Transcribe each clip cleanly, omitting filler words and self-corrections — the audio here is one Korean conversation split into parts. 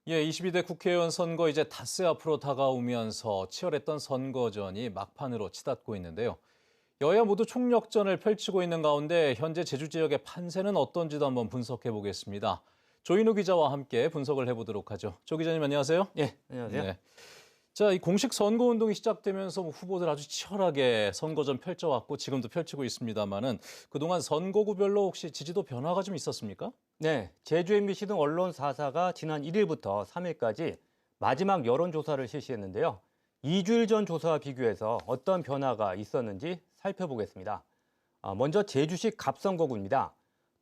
예, 22대 국회의원 선거 이제 닷새 앞으로 다가오면서 치열했던 선거전이 막판으로 치닫고 있는데요. 여야 모두 총력전을 펼치고 있는 가운데 현재 제주 지역의 판세는 어떤지도 한번 분석해 보겠습니다. 조인우 기자와 함께 분석을 해보도록 하죠. 조 기자님 안녕하세요. 예, 안녕하세요. 네. 자, 이 공식 선거운동이 시작되면서 후보들 아주 치열하게 선거전 펼쳐왔고 지금도 펼치고 있습니다만은 그동안 선거구별로 혹시 지지도 변화가 좀 있었습니까? 네, 제주 MBC 등 언론 4사가 지난 1일부터 3일까지 마지막 여론조사를 실시했는데요. 2주일 전 조사와 비교해서 어떤 변화가 있었는지 살펴보겠습니다. 먼저 제주시 갑선거구입니다.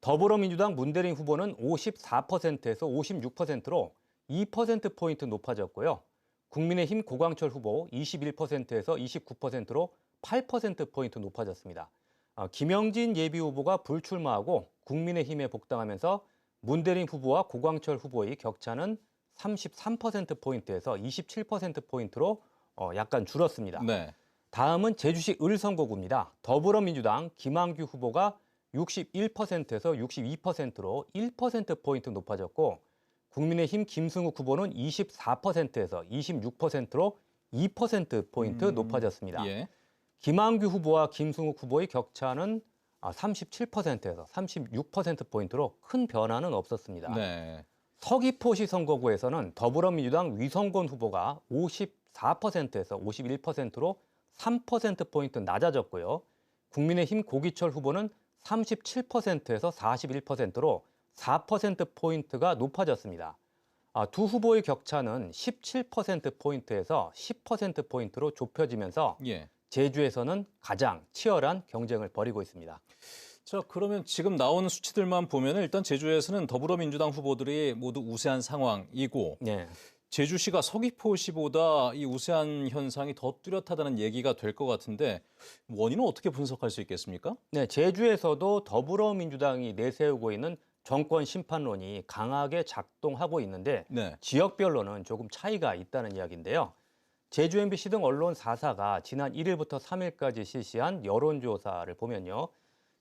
더불어민주당 문대림 후보는 54%에서 56%로 2%포인트 높아졌고요. 국민의힘 고광철 후보 21%에서 29%로 8%포인트 높아졌습니다. 김영진 예비후보가 불출마하고 국민의힘에 복당하면서 문대림 후보와 고광철 후보의 격차는 33%포인트에서 27%포인트로 약간 줄었습니다. 네. 다음은 제주시 을선거구입니다. 더불어민주당 김한규 후보가 61%에서 62%로 1%포인트 높아졌고 국민의힘 김승욱 후보는 24%에서 26%로 2%포인트 높아졌습니다. 예. 김한규 후보와 김승욱 후보의 격차는 37%에서 36%포인트로 큰 변화는 없었습니다. 네. 서귀포시 선거구에서는 더불어민주당 위성곤 후보가 54%에서 51%로 3%포인트 낮아졌고요. 국민의힘 고기철 후보는 37%에서 41%로 4%포인트가 높아졌습니다. 두 후보의 격차는 17%포인트에서 10%포인트로 좁혀지면서 예. 제주에서는 가장 치열한 경쟁을 벌이고 있습니다. 자, 그러면 지금 나오는 수치들만 보면 일단 제주에서는 더불어민주당 후보들이 모두 우세한 상황이고 네. 제주시가 서귀포시보다 이 우세한 현상이 더 뚜렷하다는 얘기가 될 것 같은데 원인은 어떻게 분석할 수 있겠습니까? 네, 제주에서도 더불어민주당이 내세우고 있는 정권 심판론이 강하게 작동하고 있는데 네. 지역별로는 조금 차이가 있다는 이야기인데요. 제주 MBC 등 언론 4사가 지난 1일부터 3일까지 실시한 여론조사를 보면요.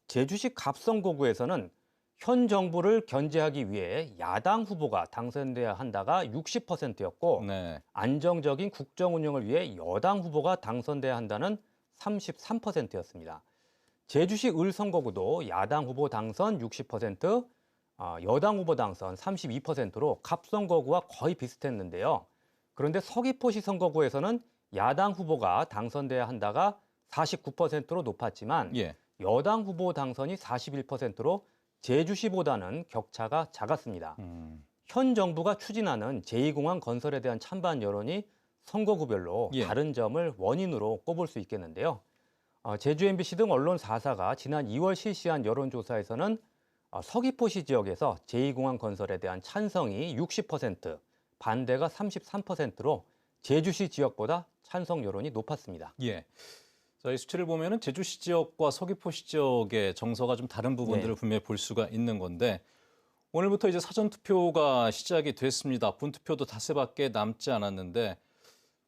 제주시 갑선거구에서는 현 정부를 견제하기 위해 야당 후보가 당선돼야 한다가 60%였고 네. 안정적인 국정 운영을 위해 여당 후보가 당선돼야 한다는 33%였습니다. 제주시 을선거구도 야당 후보 당선 60%, 여당 후보 당선 32%로 갑선거구와 거의 비슷했는데요. 그런데 서귀포시 선거구에서는 야당 후보가 당선돼야 한다가 49%로 높았지만 예. 여당 후보 당선이 41%로 제주시보다는 격차가 작았습니다. 현 정부가 추진하는 제2공항 건설에 대한 찬반 여론이 선거구별로 예. 다른 점을 원인으로 꼽을 수 있겠는데요. 제주 MBC 등 언론 4사가 지난 2월 실시한 여론조사에서는 서귀포시 지역에서 제2공항 건설에 대한 찬성이 60%, 반대가 33%로 제주시 지역보다 찬성 여론이 높았습니다. 예. 자, 이 수치를 보면은 제주시 지역과 서귀포시 지역의 정서가 좀 다른 부분들을 네. 분명히 볼 수가 있는 건데 오늘부터 이제 사전 투표가 시작이 됐습니다. 본투표도 닷새밖에 남지 않았는데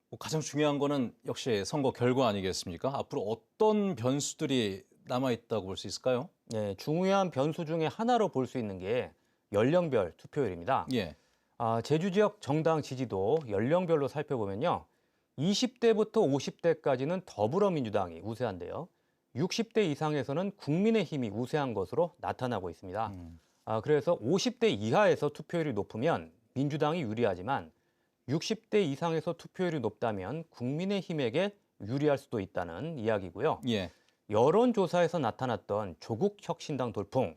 뭐 가장 중요한 거는 역시 선거 결과 아니겠습니까? 앞으로 어떤 변수들이 남아 있다고 볼 수 있을까요? 네, 중요한 변수 중에 하나로 볼 수 있는 게 연령별 투표율입니다. 예. 제주 지역 정당 지지도 연령별로 살펴보면요. 20대부터 50대까지는 더불어민주당이 우세한데요. 60대 이상에서는 국민의힘이 우세한 것으로 나타나고 있습니다. 그래서 50대 이하에서 투표율이 높으면 민주당이 유리하지만 60대 이상에서 투표율이 높다면 국민의힘에게 유리할 수도 있다는 이야기고요. 예. 여론조사에서 나타났던 조국혁신당 돌풍,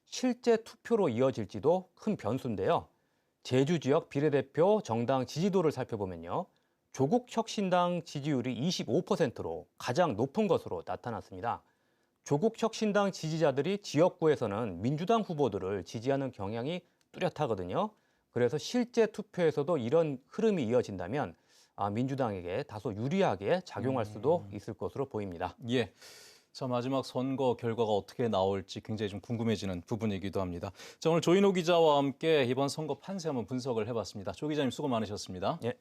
실제 투표로 이어질지도 큰 변수인데요. 제주 지역 비례대표 정당 지지도를 살펴보면요. 조국혁신당 지지율이 25%로 가장 높은 것으로 나타났습니다. 조국혁신당 지지자들이 지역구에서는 민주당 후보들을 지지하는 경향이 뚜렷하거든요. 그래서 실제 투표에서도 이런 흐름이 이어진다면 민주당에게 다소 유리하게 작용할 수도 있을 것으로 보입니다. 예. 자, 마지막 선거 결과가 어떻게 나올지 굉장히 좀 궁금해지는 부분이기도 합니다. 자, 오늘 조인호 기자와 함께 이번 선거 판세 한번 분석을 해봤습니다. 조 기자님 수고 많으셨습니다. 예.